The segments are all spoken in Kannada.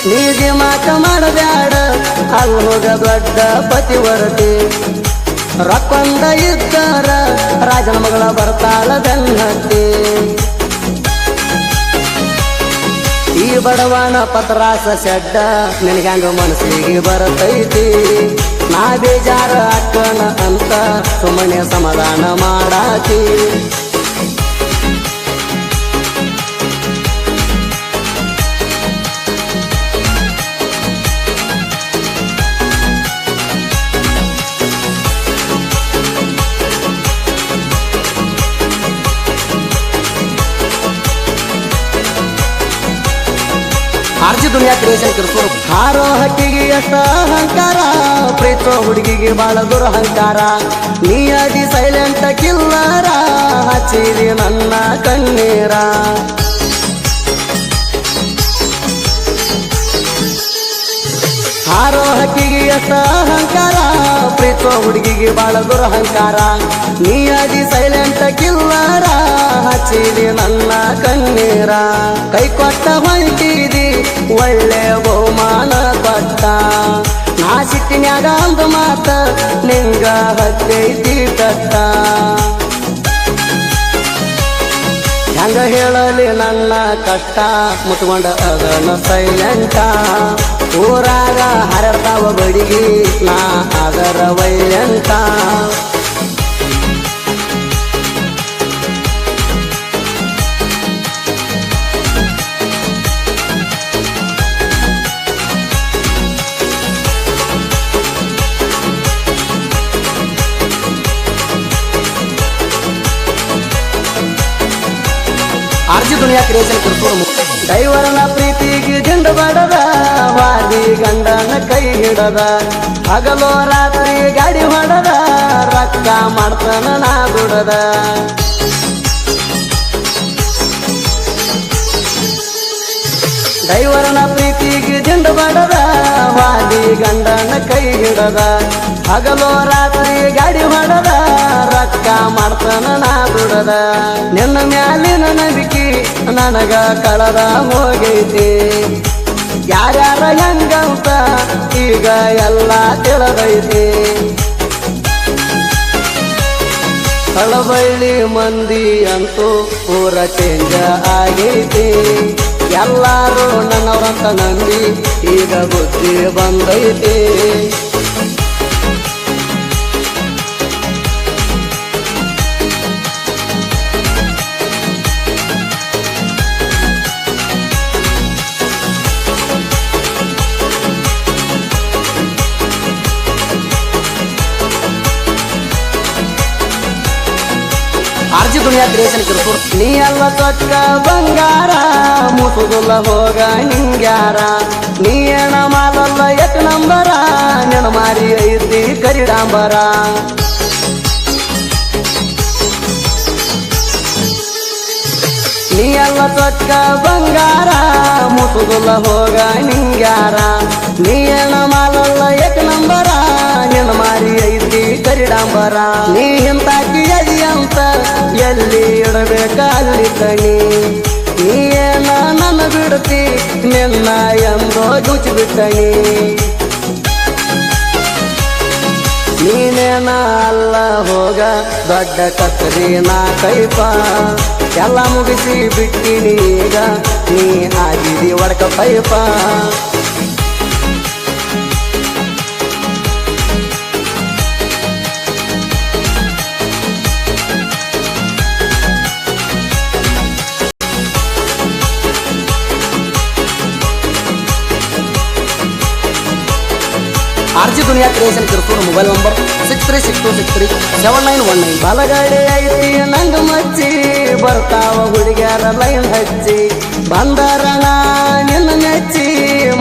ನೀದಿ ಮಾತ ಮಾಡಬ್ಯಾಡ ಅಲ್ಲಿ ಹೋಗ ದೊಡ್ಡ ಪತಿವರ್ತಿ ರೊಕ್ಕೊಂದ ಇದ್ದಾರ ರಾಜನ ಮಗಳ ಬರ್ತಾಳ ಬೆನ್ನತ್ತಿ ಈ ಬಡವನ ಪತ್ರಾಸ ಶೆಡ್ಡ ನಿನಗ್ಯಾಂಗ ಮನಸ್ಸಿಗೆ ಬರತೈತಿ ನಾ ಬೇಜಾರ ಹಾಕೋಣ ಅಂತ ಸುಮ್ಮನೆ ಸಮಾಧಾನ ಮಾಡಾತಿ ಆರ್ಜಿ ದುನಿಯಾ ಕ್ರಿಯೇಷನ್ ಕಿರ್ಸೂರು ಹಾರೋ ಹಕ್ಕಿಗೆ ಎಷ್ಟ ಅಹಂಕಾರ ಪ್ರೀತೋ ಹುಡುಗಿಗೆ ಬಾಳ ದುರಹಂಕಾರ ನೀ ಅದಿ ಸೈಲೆಂಟ್ ಕಿಲ್ಲರ ಹಚ್ಚಿರಿ ನನ್ನ ಕಣ್ಣೀರ ಹಾರೋ ಹಕ್ಕಿಗೆ ಎಷ್ಟ ಅಹಂಕಾರ ಪ್ರೀತೋ ಹುಡುಗಿಗೆ ಬಾಳ ದುರಹಂಕಾರ ನೀ ಅದಿ ಸೈಲೆಂಟ್ ಕಿಲ್ಲರ ಹಚ್ಚಿರಿ ನನ್ನ ಕಣ್ಣೀರ ಕೈ ಕೊಟ್ಟ ಹೊಂಟಿದಿ ಒಳ್ಳೆ ಬಹುಮಾನ ಕೊಟ್ಟ ನಾ ಸಿಟ್ಟಿನ್ಯಾಗ ಅಂದ ಮಾತ ನಿಂಗ ಹತ್ತೈತಿ ಕಟ್ಟ ಹೆಂಗ ಹೇಳಲಿ ನನ್ನ ಕಷ್ಟ ಮುಟ್ಕೊಂಡ ಅದನ್ನ ಸೈಲೆಂಟ ಊರಾಗ ಹರಡ್ತಾವ ಬಡಿಗಿ ನಾ ಅದರ ವೈಲೆಂಟ ಆರ್ಜಿ ದುನಿಯಾ ಕ್ರಿಯೇಷನ್ ಕಿರ್ಸೂರು ಡೈವರನ ಪ್ರೀತಿಗೆ ದಿಂಡ ಬಡದ ವಾದಿ ಗಂಡನ ಕೈ ಹಿಡದ ಹಗಲೋ ರಾತ್ರಿ ಗಾಡಿ ಹೊಡದ ರಕ್ತ ಮಾಡ್ತಾನ ನಾ ದುಡದ ಡೈವರನ ಪ್ರೀತಿಗೆ ದಿಂಡ ಬಡದ ವಾದಿ ಗಂಡನ ಕೈ ಹಿಡದ ಹಗಲೋ ರಾತ್ರಿ ಗಾಡಿ ಹೊಡದ ರಕ್ತ ಮಾಡ್ತಾನ ನಾ ದುಡದ ನಿನ್ನ ಮ್ಯಾಲಿನ ನಂಬಿಕೆ ನನಗ ಕಳದ ಹೋಗೈತಿ ಯಾರ್ಯಾರ ಹೆಂಗಂತ ಈಗ ಎಲ್ಲ ತಿಳಿದೈತಿ ಕಳಬಳ್ಳಿ ಮಂದಿ ಅಂತೂ ಊರ ಚೇಂಜ ಆಗೈತಿ ಎಲ್ಲಾರು ನನ್ನವ್ರಂತ ನಂಬಿ ಈಗ ಬುದ್ಧಿ ಬಂದೈತಿ ಆರ್ಜಿ ದುನಿಯಾ ಕ್ರಿಯೇಷನ್ ಕಿರ್ಸೂರು ನೀ ಎಲ್ಲ ತೊಕ್ಕ ಬಂಗಾರ ಮುಸುದುಲ್ಲ ಹೋಗ ಹಿಂಗ್ಯಾರ ನೀ ಏನ ಮಾಲಲ್ಲ ಎಕ್ ನಂಬರ ನೆನ ಮಾರಿ ಐತಿ ಕರಿಡಾಂಬರ ನೀ ಎಲ್ಲ ತೊಕ್ಕ ಬಂಗಾರ ಮುಸುದುಲ್ಲ ಹೋಗ ಹಿಂಗ್ಯಾರ ನೀ ಏನ ಮಾಲಲ್ಲ ಎಕ್ ನಂಬರ ನೆನ ಮಾರಿ ಐತಿ ಕರಿಡಾಂಬರ ನೀ ಹಿಂತಾಕಿ ಅಂತ ಎಲ್ಲಿ ಇಡಬೇಕ ಅಲ್ಲಿ ತಣಿ ನೀನ ನನ್ನ ಬಿಡ್ತಿ ನಿನ್ನ ಎಂದೋ ಗುಚ್ಚಿ ಬಿಟ್ಟಣಿ ನೀನೇನ ಅಲ್ಲ ಹೋಗ ದೊಡ್ಡ ಕತ್ತರಿ ನಾ ಕೈಪ ಎಲ್ಲ ಮುಗಿಸಿ ಬಿಟ್ಟಿನಿ ಈಗ ನೀ ಆಗಿದಿ ಒಡಕ ಪೈಪ ಆರ್ಜಿ ದುನಿಯಾ ಕ್ರಿಯೇಷನ್ ಕಿರ್ಸೂರು ಮೊಬೈಲ್ ನಂಬರ್ 6362637919 ಬಲಗಡೆ ಐತಿ ನಂಗ ಮಚ್ಚಿ ಬರ್ತಾವ ಹುಡುಗ್ಯಾರ ಲೈನ್ ಹಚ್ಚಿ ಬಂದರಣ ನಿನ್ನ ನೆಚ್ಚಿ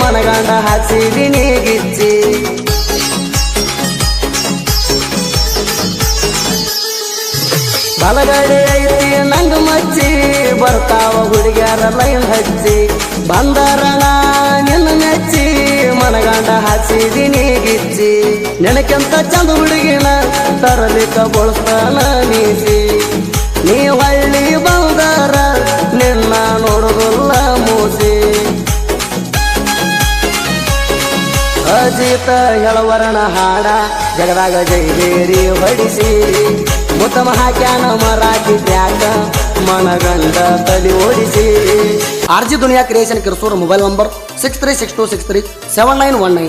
ಮನಗಂಡ ಹಾಕ್ಸಿದಿನಿ ಗಿಚ್ಚಿ ಬಲಗಡೆ ಐತಿ ನಂಗ ಮಚ್ಚಿ ಬರ್ತಾವ ಹುಡುಗ್ಯಾರ ಲೈನ್ ಹಚ್ಚಿ ಬಂದರಣ ನಿನ್ನ ನೆಚ್ಚಿ ಮನಗಂಡ ಹಾಕ್ಸಿದಿನಿ ಗಿಚ್ಚಿ ನೆನಕೆಂತ ಚಂದ ಹುಡುಗಿನ ತರಲಿಕ್ಕ ಬಳಸ್ತಾನ ನೀಸಿ ನೀ ಹಳ್ಳಿ ಬಂದರ ನಿನ್ನ ನೋಡುದಿಲ್ಲ ಮೂಸಿ ಅಜಿತ ಹೇಳವರಣ ಹಾಡ ಜಗದಾಗ ಜೈಬೇರಿ ಹೊಡಿಸಿ ಮುತ್ತಮ ಹಾಕ್ಯಾನ ಮರಾಠಿ ಟ್ರ್ಯಾಕ ಮನಗಂಡ ತಲಿ ಓಡಿಸಿ ಆರ್ಜಿ ದುನಿಯಾ ಕ್ರಿಯೇಷನ್ ಕಿರ್ಸೂರ್ ಮೊಬೈಲ್ ನಂಬರ್ 6362637919